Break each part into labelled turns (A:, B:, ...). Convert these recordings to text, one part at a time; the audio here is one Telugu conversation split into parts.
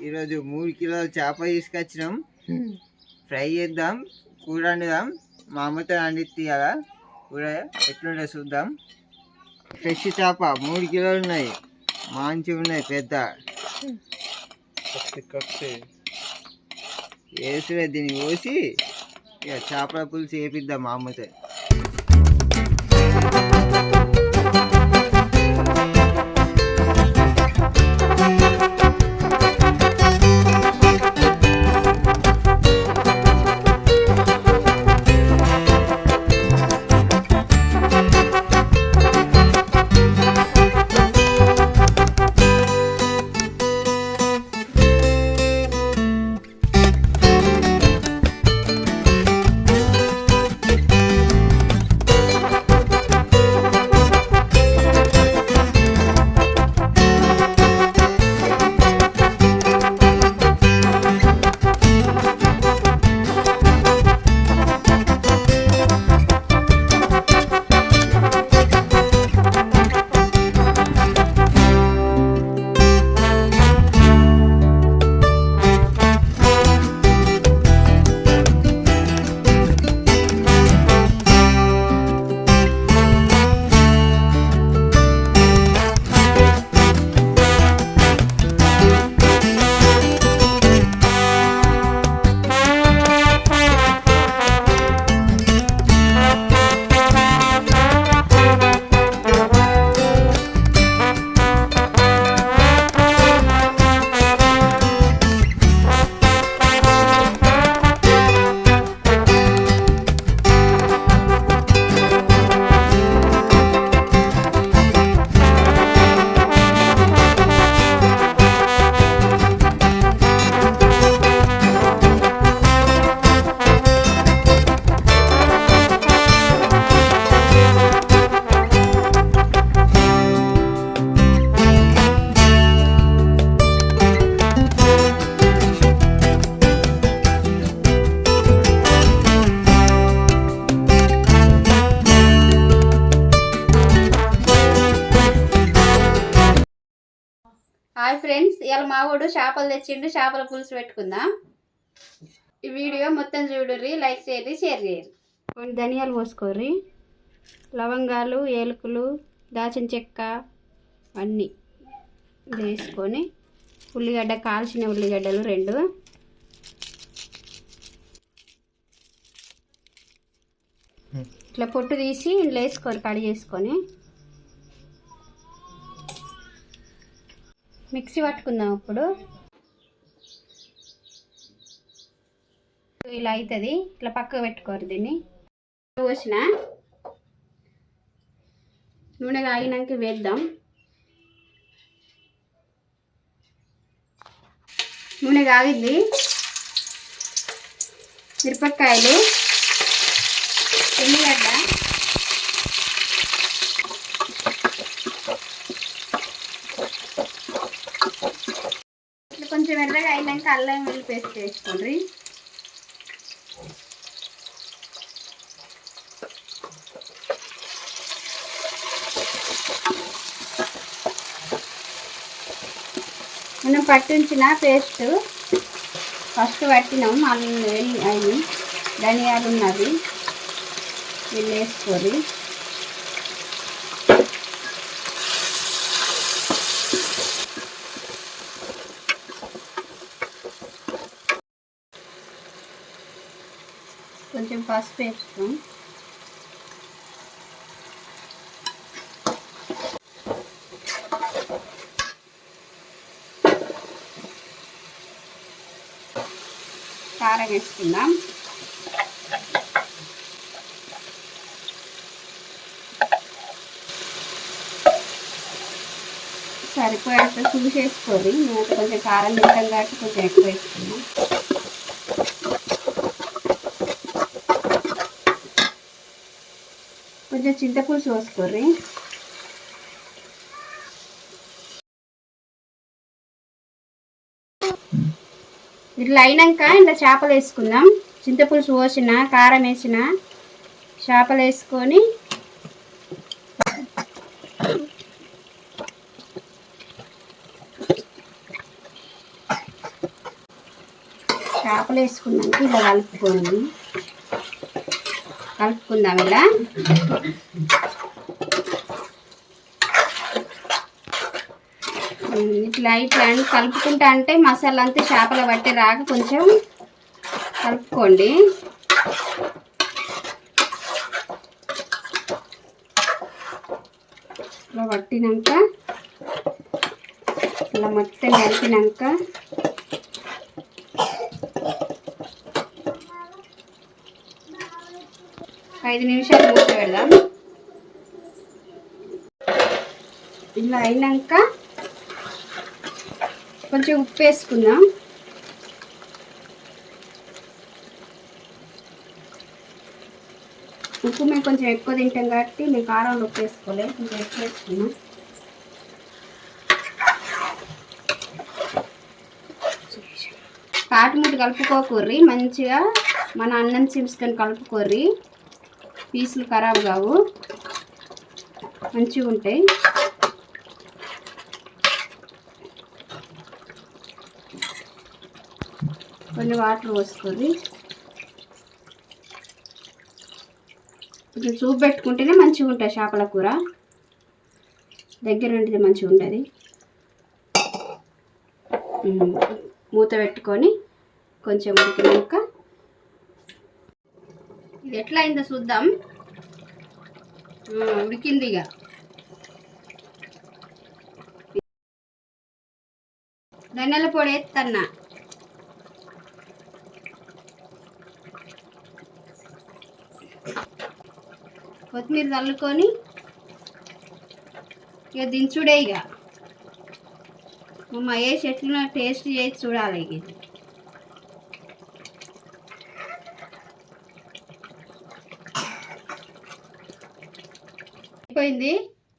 A: ఈరోజు 3 కిలోల చేప తీసుకొచ్చినాం. ఫ్రై చేద్దాం, కూర వండుదాం. మా అమ్మతో వండితే కదా కూర ఎట్లుంటే చూద్దాం. ఫ్రెష్ చేప 3 కిలోలు ఉన్నాయి, మంచిగా ఉన్నాయి. పెద్ద వేసుడే దీన్ని పోసి ఇక చేపల పులుసు వేపిద్దాం మా అమ్మతో.
B: హాయ్ ఫ్రెండ్స్, ఇవాళ మావాడు చేపలు తెచ్చిండు. చేపల పులుసు పెట్టుకుందాం. ఈ వీడియో మొత్తం చూడుర్రి, లైక్ చేయండి, షేర్ చేయండి. కొన్ని ధనియాలు పోసుకోర్రి, లవంగాలు, ఏలకులు, దాచిన చెక్క అన్నీ వేసుకొని, ఉల్లిగడ్డ కాల్చిన ఉల్లిగడ్డలు 2, ఇట్లా పొట్టు తీసి ఇంట్లో వేసుకోరు, కడి చేసుకొని మిక్సీ పట్టుకుందాం. ఇప్పుడు ఇలా అవుతుంది, ఇట్లా పక్కకు పెట్టుకోరు. దీన్ని పోసిన నూనె కాగినాక వేద్దాం. నూనె కాగింది. మిరపకాయలు, ఉల్లిగడ్డ, కొంచెం ఎర్రగా అయినాక అల్లం వెల్లుల్లి పేస్ట్ వేసుకోండి. మనం పట్టించిన పేస్ట్ ఫస్ట్ పట్టినాం. అవి ధనియాలు ఉన్నవి వీళ్ళు వేసుకోండి. కొంచెం పసుపు వేస్తాం. కారం వేసుకుందాం. సరిపోయేంత చూసేసుకోండి. మేము కొంచెం కారం తింటాం కాబట్టి కొంచెం ఎక్కువ వేసుకున్నాం. కొంచెం చింతపులుసు పోసుకోర్రి. ఇట్లా అయినాక ఇలా చేపలు వేసుకుందాం. చింతపులుసు పోసిన, కారం వేసిన చేపలు వేసుకొని చేపలు వేసుకున్నాక ఇలా కలుపుకుందాం ఇలా. ఇట్లా అని కలుపుకుంటా అంటే మసాలా అంతా చేపల బట్టి రాక కొంచెం కలుపుకోండి. ఇలా పట్టినాక ఇలా మొత్తం కలిపినాక 5 నిమిషాలు మూత పెడదాం. ఇలా అయినాక కొంచెం ఉప్పు వేసుకుందాం. ఉప్పు మేము కొంచెం ఎక్కువ తింటాం కాబట్టి మేము కారంలో ఉప్పు వేసుకోలేదు, కొంచెం ఎక్కువ వేసుకున్నాం. కాటుముట్టు కలుపుకోకూర్రి, మంచిగా మన అన్నం చిమ్స్కొని కలుపుకోర్రి, పీసులు ఖరాబ్ కావు, మంచిగా ఉంటాయి. కొన్ని వాటర్ పోసుకోర్రి. కొంచెం చూపు పెట్టుకుంటేనే మంచిగా ఉంటుంది చేపల కూర, దగ్గర ఉంటే మంచిగా ఉంటుంది. మూత పెట్టుకొని కొంచెం ఉడికినాక ఇది ఎట్లా అయిందో చూద్దాం. ఉడికింది. ఇక ధనియాల పొడి వేస్తున్నా. కొత్తిమీర చల్లుకొని ఇక దించుడే. ఇక మా వేసి ఎట్లా టేస్ట్ చేసి చూడాలి. ఇక అయిపోయింది.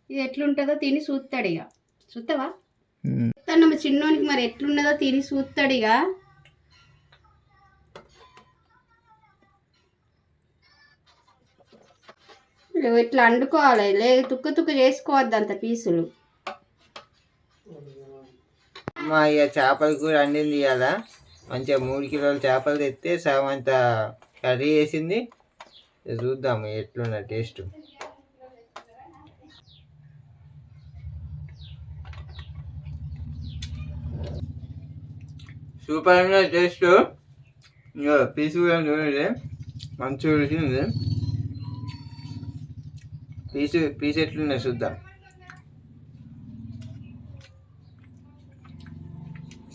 B: ఇది ఎట్లుంటుందో తిని చూస్తాడు. ఇక చూస్తావా మా చిన్నోనికి మరి ఎట్లున్నదో తిని చూస్తాడు. ఇక ఇట్లా వండుకోవాలి, లేదు తుక్కు చేసుకోవద్దు అంత పీసులు.
A: మా ఇక చేపల కూర వండింది ఇవాళ. మంచిగా 3 కిలోల చేపలు తెస్తే సగం అంత కర్రీ వేసింది. చూద్దాము ఎట్లున్న టేస్ట్. సూపర్ ఉన్న టేస్ట్. ఇంకా పీసు కూడా చూడండి, మంచిగా ఉడికింది. పీసు ఎట్లున్నాయి చూద్దాం.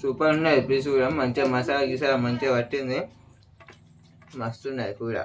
A: సూపర్ ఉన్నాయి పీసు కూడా, మంచిగా మసాలా గిసాలా మంచిగా పట్టింది, మస్తు ఉన్నది కూర.